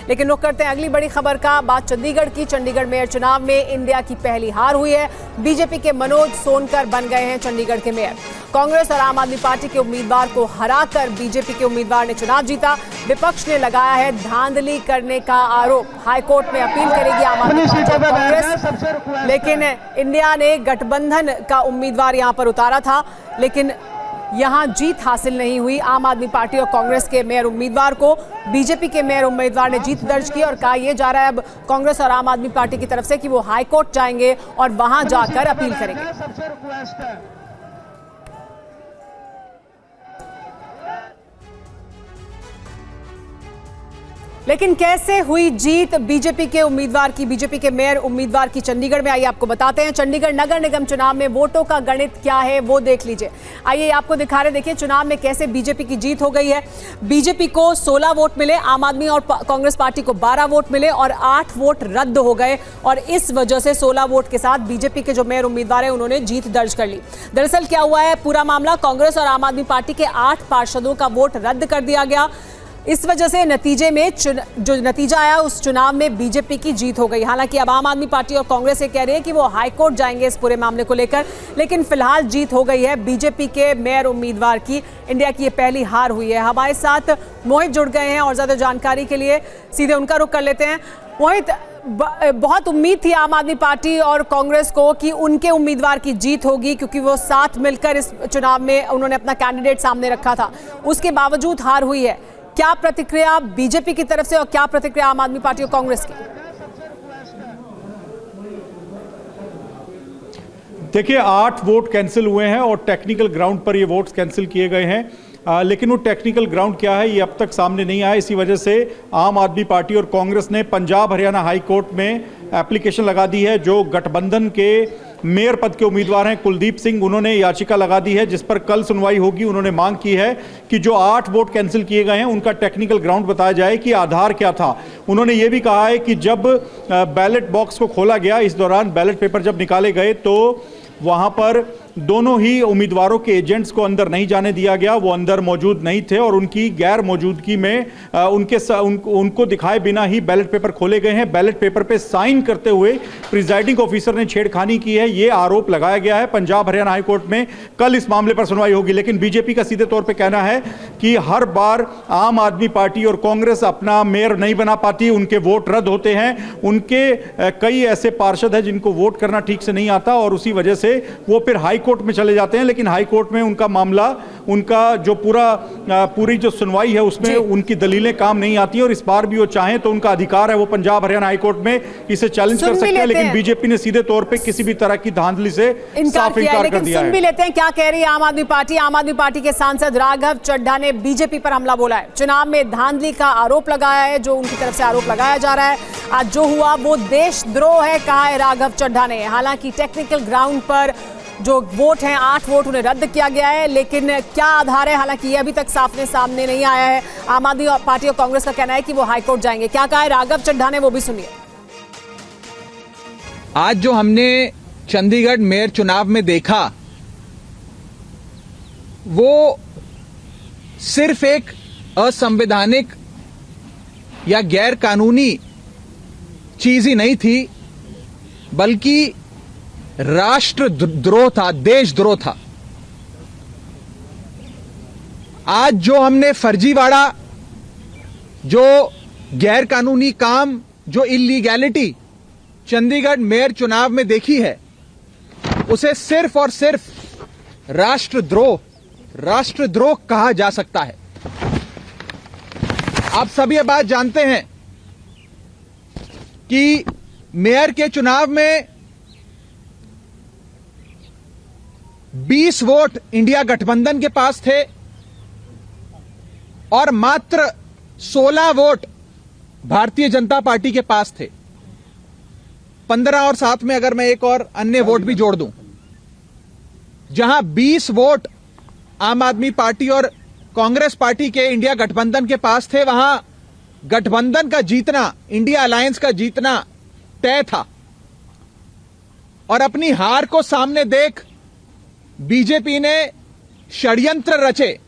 लेकिन रुक करते हैं अगली बड़ी खबर का। बात चंडीगढ़ की। चंडीगढ़ मेयर चुनाव में इंडिया की पहली हार हुई है। बीजेपी के मनोज सोनकर बन गए हैं चंडीगढ़ के मेयर। कांग्रेस और आम आदमी पार्टी के उम्मीदवार को हराकर बीजेपी के उम्मीदवार ने चुनाव जीता। विपक्ष ने लगाया है धांधली करने का आरोप। हाईकोर्ट में अपील करेगी आम आदमी पार्टी और कांग्रेस, लेकिन इंडिया ने गठबंधन का उम्मीदवार यहां पर उतारा था, लेकिन यहां जीत हासिल नहीं हुई। आम आदमी पार्टी और कांग्रेस के मेयर उम्मीदवार को बीजेपी के मेयर उम्मीदवार ने जीत दर्ज की और कहा यह जा रहा है अब कांग्रेस और आम आदमी पार्टी की तरफ से कि वो हाईकोर्ट जाएंगे और वहां जाकर अपील करेंगे। लेकिन कैसे हुई जीत बीजेपी के उम्मीदवार की, बीजेपी के मेयर उम्मीदवार की चंडीगढ़ में? आइए आपको बताते हैं। चंडीगढ़ नगर निगम चुनाव में वोटों का गणित क्या है वो देख लीजिए। आइए आपको दिखा रहे, देखिए चुनाव में कैसे बीजेपी की जीत हो गई है। बीजेपी को 16 वोट मिले, आम आदमी और कांग्रेस पार्टी को 12 वोट मिले और 8 वोट रद्द हो गए और इस वजह से 16 वोट के साथ बीजेपी के जो मेयर उम्मीदवार है उन्होंने जीत दर्ज कर ली। दरअसल क्या हुआ है पूरा मामला, कांग्रेस और आम आदमी पार्टी के 8 पार्षदों का वोट रद्द कर दिया गया। इस वजह से नतीजे में जो नतीजा आया उस चुनाव में बीजेपी की जीत हो गई। हालांकि अब आम आदमी पार्टी और कांग्रेस ये कह रही है कि वो हाईकोर्ट जाएंगे इस पूरे मामले को लेकर, लेकिन फिलहाल जीत हो गई है बीजेपी के मेयर उम्मीदवार की। इंडिया की ये पहली हार हुई है। हमारे साथ मोहित जुड़ गए हैं और ज्यादा जानकारी के लिए सीधे उनका रुख कर लेते हैं। मोहित, बहुत उम्मीद थी आम आदमी पार्टी और कांग्रेस को कि उनके उम्मीदवार की जीत होगी, क्योंकि वो साथ मिलकर इस चुनाव में उन्होंने अपना कैंडिडेट सामने रखा था। उसके बावजूद हार हुई है। क्या प्रतिक्रिया बीजेपी की तरफ से और क्या प्रतिक्रिया आम आदमी पार्टी और कांग्रेस की? देखिए 8 वोट कैंसिल हुए हैं और टेक्निकल ग्राउंड पर ये वोट्स कैंसिल किए गए हैं, लेकिन वो टेक्निकल ग्राउंड क्या है ये अब तक सामने नहीं आया। इसी वजह से आम आदमी पार्टी और कांग्रेस ने पंजाब हरियाणा हाई कोर्ट में एप्लीकेशन लगा दी है। जो गठबंधन के मेयर पद के उम्मीदवार हैं कुलदीप सिंह, उन्होंने याचिका लगा दी है जिस पर कल सुनवाई होगी। उन्होंने मांग की है कि जो 8 वोट कैंसिल किए गए हैं उनका टेक्निकल ग्राउंड बताया जाए कि आधार क्या था। उन्होंने ये भी कहा है कि जब बैलेट बॉक्स को खोला गया, इस दौरान बैलेट पेपर जब निकाले गए तो वहां पर दोनों ही उम्मीदवारों के एजेंट्स को अंदर नहीं जाने दिया गया। वो अंदर मौजूद नहीं थे और उनकी गैर मौजूदगी में उनको दिखाए बिना ही बैलेट पेपर खोले गए हैं। बैलेट पेपर पे साइन करते हुए प्रिजाइडिंग ऑफिसर ने छेड़खानी की है, ये आरोप लगाया गया है। पंजाब हरियाणा हाईकोर्ट में कल इस मामले पर सुनवाई होगी। लेकिन बीजेपी का सीधे तौर पर कहना है कि हर बार आम आदमी पार्टी और कांग्रेस अपना मेयर नहीं बना पाती, उनके वोट रद्द होते हैं। उनके कई ऐसे पार्षद हैं जिनको वोट करना ठीक से नहीं आता और उसी वजह से वो फिर हाई कोर्ट में चले जाते हैं। लेकिन हाई कोर्ट में उनका मामला, उनका जो पूरी जो सुनवाई है उसमें उनकी दलीलें काम नहीं आती और इस बार भी वो चाहें तो उनका अधिकार है, वो पंजाब हरियाणा हाई कोर्ट में इसे चैलेंज कर सकते हैं। लेकिन बीजेपी ने सीधे तौर पे किसी भी तरह की धांधली से साफ इनकार कर दिया है। सुन भी लेते हैं क्या कह रही है आम आदमी पार्टी। आम आदमी पार्टी के सांसद राघव चड्ढा ने बीजेपी पर हमला बोला है, चुनाव में धांधली का आरोप लगाया है, जो उनकी तरफ से आरोप लगाया जा रहा है। आज जो हुआ वो देशद्रोह है, कहा है राघव चड्ढा ने। हालांकि टेक्निकल ग्राउंड पर जो वोट हैं 8 वोट उन्हें रद्द किया गया है, लेकिन क्या आधार है हालांकि ये अभी तक सामने नहीं आया है। आम आदमी पार्टी और कांग्रेस का कहना है कि वो हाईकोर्ट जाएंगे। क्या कहा है राघव चड्ढा ने, वो भी सुनिए। आज जो हमने चंडीगढ़ मेयर चुनाव में देखा वो सिर्फ एक असंवैधानिक या गैर कानूनी चीज ही नहीं थी, बल्कि राष्ट्रद्रोह था, देशद्रोह था। आज जो हमने फर्जीवाड़ा, जो गैर कानूनी काम, जो इलीगैलिटी चंडीगढ़ मेयर चुनाव में देखी है, उसे सिर्फ और सिर्फ राष्ट्रद्रोह कहा जा सकता है। आप सभी ये बात जानते हैं कि मेयर के चुनाव में 20 वोट इंडिया गठबंधन के पास थे और मात्र 16 वोट भारतीय जनता पार्टी के पास थे। 15 और 7 में अगर मैं एक और अन्य वोट भी जोड़ दूं, जहां 20 वोट आम आदमी पार्टी और कांग्रेस पार्टी के इंडिया गठबंधन के पास थे, वहां गठबंधन का जीतना, इंडिया अलायंस का जीतना तय था। और अपनी हार को सामने देख बीजेपी ने षड्यंत्र रचे